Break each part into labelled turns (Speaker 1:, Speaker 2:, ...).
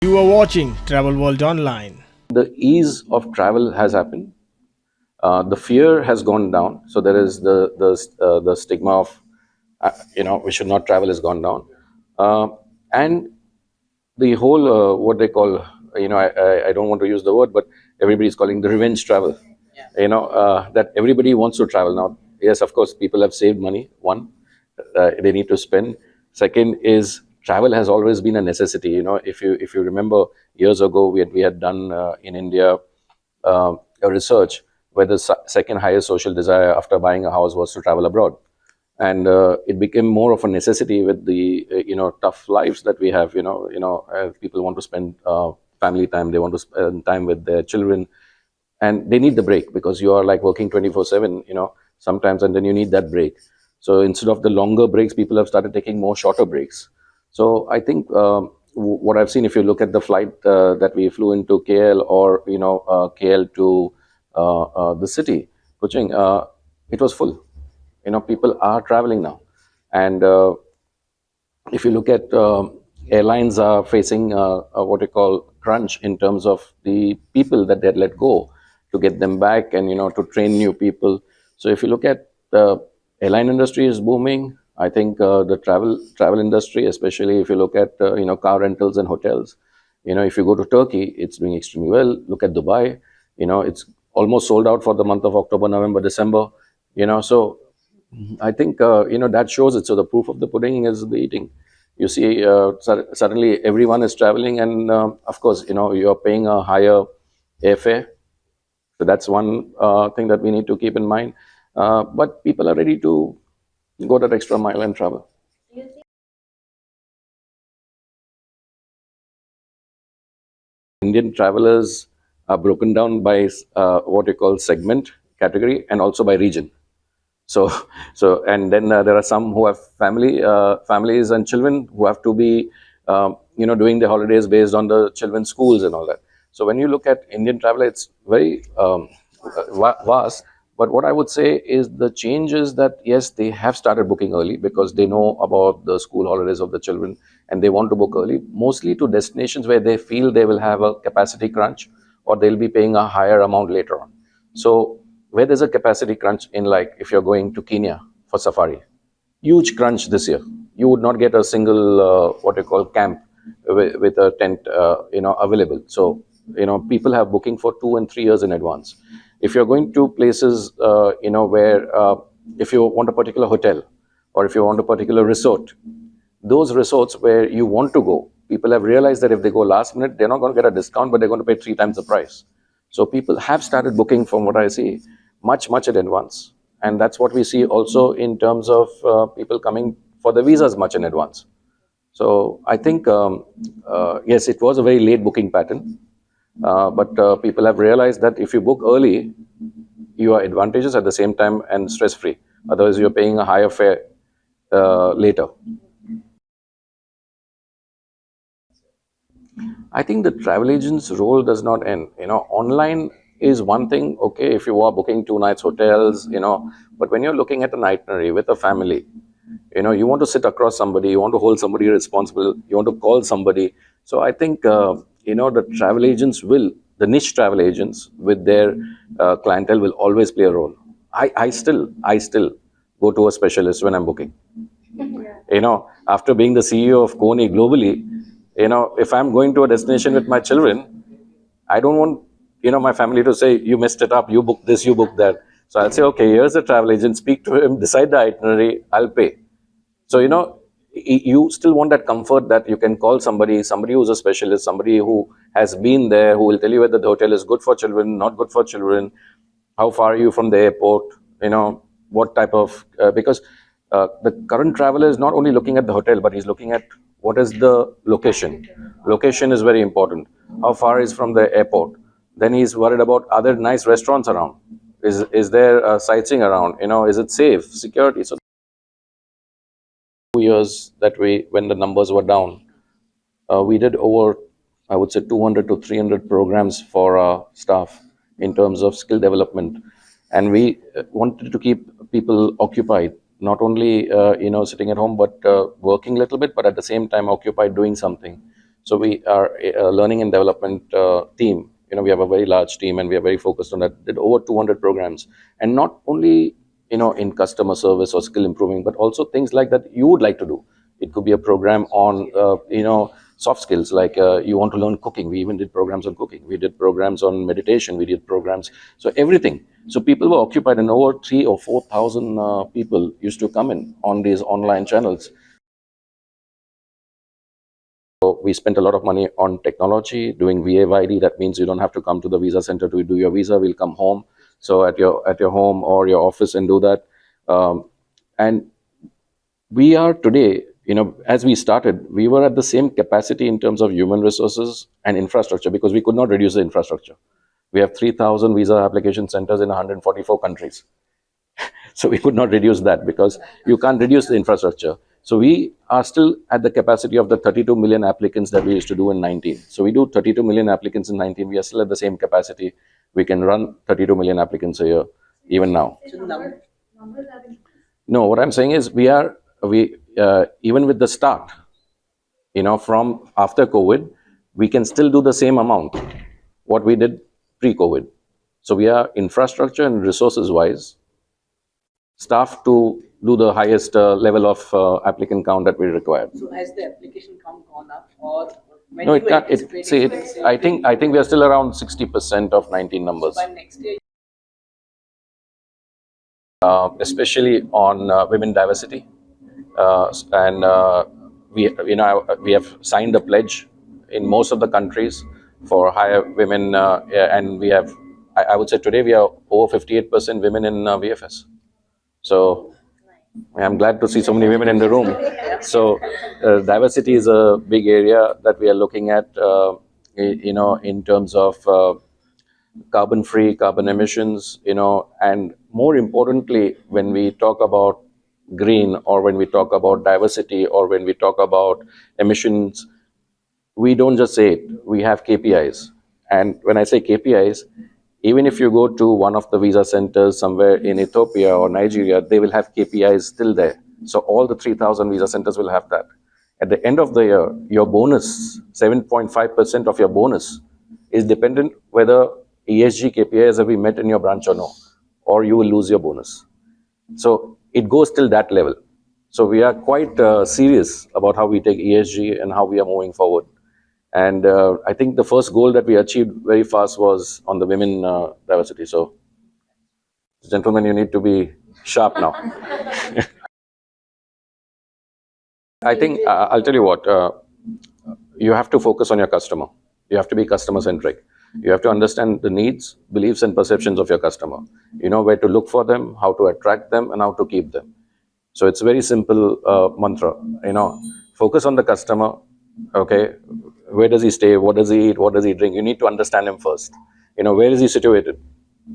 Speaker 1: You are watching Travel World Online.
Speaker 2: The ease of travel has happened. The fear has gone down. So there is the stigma of we should not travel has gone down, and the whole what they call I don't want to use the word, but everybody is calling the revenge travel. That everybody wants to travel now. Yes, of course, people have saved money. One, they need to spend. Second is travel has always been a necessity. If you remember years ago, we had done in India a research where the second highest social desire after buying a house was to travel abroad, and it became more of a necessity with the tough lives that we have. People want to spend family time, they want to spend time with their children, and they need the break because you are like working 24/7 sometimes, and then you need that break. So instead of the longer breaks, people have started taking more shorter breaks. So I think what I've seen, if you look at the flight that we flew into KL, or KL to the city Kuching, it was full. People are traveling now, and if you look at airlines are facing what you call crunch in terms of the people that they had let go to get them back, and to train new people. So if you look at the airline industry is booming. I think the travel industry, especially if you look at car rentals and hotels. If you go to Turkey, it's doing extremely well. Look at Dubai. It's almost sold out for the month of October, November, December. So I think that shows it. So the proof of the pudding is the eating. You see, suddenly everyone is traveling, and of course, you're paying a higher airfare. So that's one thing that we need to keep in mind. But people are ready to go that extra mile and travel. Indian travelers are broken down by what you call segment, category, and also by region. So and then there are some who have families and children who have to be doing the holidays based on the children's schools and all that. So when you look at Indian travel, it's very vast. But what I would say is the change is that yes, they have started booking early because they know about the school holidays of the children, and they want to book early, mostly to destinations where they feel they will have a capacity crunch, or they'll be paying a higher amount later on. So where there's a capacity crunch, in like if you're going to Kenya for safari, huge crunch this year. You would not get a single what you call camp with a tent available. So people have booking for 2 and 3 years in advance. If you're going to places where if you want a particular hotel, or if you want a particular resort, those resorts where you want to go, people have realized that if they go last minute, they're not going to get a discount, but they're going to pay 3 times the price. So people have started booking, from what I see, much in advance, and that's what we see also in terms of people coming for the visas much in advance. So I think yes, it was a very late booking pattern, but people have realized that if you book early, you are advantageous at the same time and stress free. Otherwise, you're paying a higher fare later. I think the travel agent's role does not end. Online is one thing, okay, if you are booking 2 nights hotels, but when you're looking at an itinerary with a family, you want to sit across somebody, you want to hold somebody responsible, you want to call somebody. So I think, the travel agents the niche travel agents with their clientele will always play a role. I still go to a specialist when I'm booking. After being the CEO of Kony globally, if I'm going to a destination with my children, I don't want, my family to say, you messed it up, you booked this, you booked that. So I'll say, okay, here's the travel agent, speak to him, decide the itinerary, I'll pay. So, you still want that comfort that you can call somebody who's a specialist, somebody who has been there, who will tell you whether the hotel is good for children, not good for children, how far are you from the airport, what type of, because the current traveler is not only looking at the hotel, but he's looking at what is the location. Location is very important. How far is from the airport? Then he's worried about other nice restaurants around. Is there sightseeing around? Is it safe? Security. So 2 years that when the numbers were down, we did over, I would say, 200 to 300 programs for our staff in terms of skill development. And we wanted to keep people occupied, not only, sitting at home, but working a little bit, but at the same time occupied doing something. So we are a learning and development team. We have a very large team, and we are very focused on that. Did over 200 programs, and not only in customer service or skill improving, but also things like that you would like to do. It could be a program on soft skills, like you want to learn cooking. We even did programs on cooking. We did programs on meditation. We did programs. So everything. So people were occupied, and over 3,000 or 4,000 people used to come in on these online channels. So we spent a lot of money on technology, doing VAYD. That means you don't have to come to the visa center to do your visa. We'll come home. So at your home or your office and do that. And we are today, as we started, we were at the same capacity in terms of human resources and infrastructure, because we could not reduce the infrastructure. We have 3,000 visa application centers in 144 countries. So we could not reduce that, because you can't reduce the infrastructure. So we are still at the capacity of the 32 million applicants that we used to do in 19. So we do 32 million applicants in 19. We are still at the same capacity. We can run 32 million applicants a year, even now. No, what I'm saying is we even with the start, from after COVID, we can still do the same amount what we did pre-COVID. So we are infrastructure and resources wise staff to do the highest level of applicant count that we require.
Speaker 3: So has the application count gone up, or when
Speaker 2: No,
Speaker 3: do
Speaker 2: it
Speaker 3: you
Speaker 2: can't.
Speaker 3: anticipate it to
Speaker 2: I think we are still around 60% of 19 numbers,
Speaker 3: by next year?
Speaker 2: especially on women diversity, and we have signed a pledge in most of the countries for higher women, and we have. I would say today we are over 58% women in VFS. So I'm glad to see so many women in the room. So diversity is a big area that we are looking at, in terms of carbon-free, carbon emissions, and more importantly, when we talk about green, or when we talk about diversity, or when we talk about emissions, we don't just say it, we have KPIs. And when I say KPIs, even if you go to one of the visa centers somewhere in Ethiopia or Nigeria, they will have KPIs still there. So all the 3,000 visa centers will have that. At the end of the year, your bonus, 7.5% of your bonus, is dependent whether ESG KPIs have been met in your branch or no, or you will lose your bonus. So it goes till that level. So we are quite serious about how we take ESG and how we are moving forward. And I think the first goal that we achieved very fast was on the women diversity. So, gentlemen, you need to be sharp now. I think I'll tell you what, you have to focus on your customer. You have to be customer centric. You have to understand the needs, beliefs, and perceptions of your customer. You know where to look for them, how to attract them, and how to keep them. So it's very simple mantra. Focus on the customer. Okay, where does he stay? What does he eat? What does he drink? You need to understand him first. Where is he situated?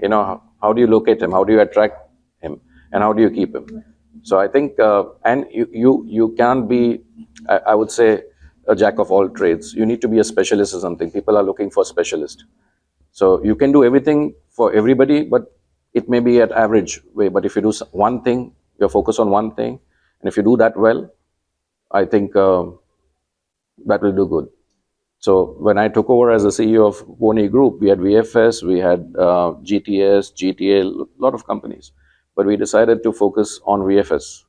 Speaker 2: How do you locate him? How do you attract him? And how do you keep him? So I think, and you can't be, I would say, a jack of all trades. You need to be a specialist or something. People are looking for specialists. So you can do everything for everybody, but it may be at average way. But if you do one thing, you're focused on one thing, and if you do that well, I think that will do good. So when I took over as the CEO of Boni Group, we had VFS, we had GTS, GTA, a lot of companies. But we decided to focus on VFS,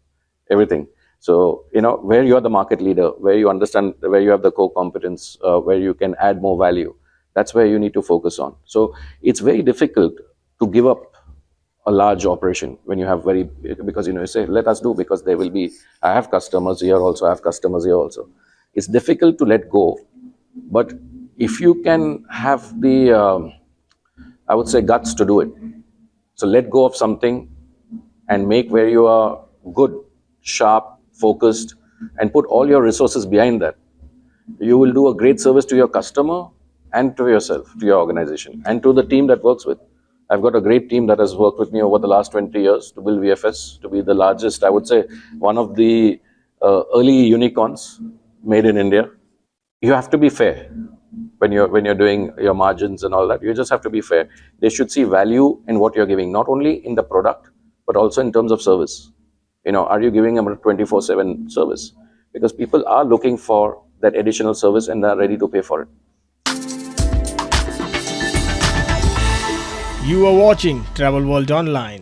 Speaker 2: everything. So, where you're the market leader, where you understand, where you have the core competence, where you can add more value, that's where you need to focus on. So it's very difficult to give up a large operation when you have because you say, let us do, because there will be, I have customers here also, I have customers here also. It's difficult to let go. But if you can have the, I would say, guts to do it. So let go of something and make where you are good, sharp, focused, and put all your resources behind that. You will do a great service to your customer and to yourself, to your organization, and to the team that works with. I've got a great team that has worked with me over the last 20 years to build VFS to be the largest, I would say, one of the early unicorns made in India. You have to be fair when you're doing your margins and all that. You just have to be fair. They should see value in what you're giving, not only in the product, but also in terms of service. Are you giving them a 24/7 service? Because people are looking for that additional service and are ready to pay for it.
Speaker 1: You are watching Travel World Online.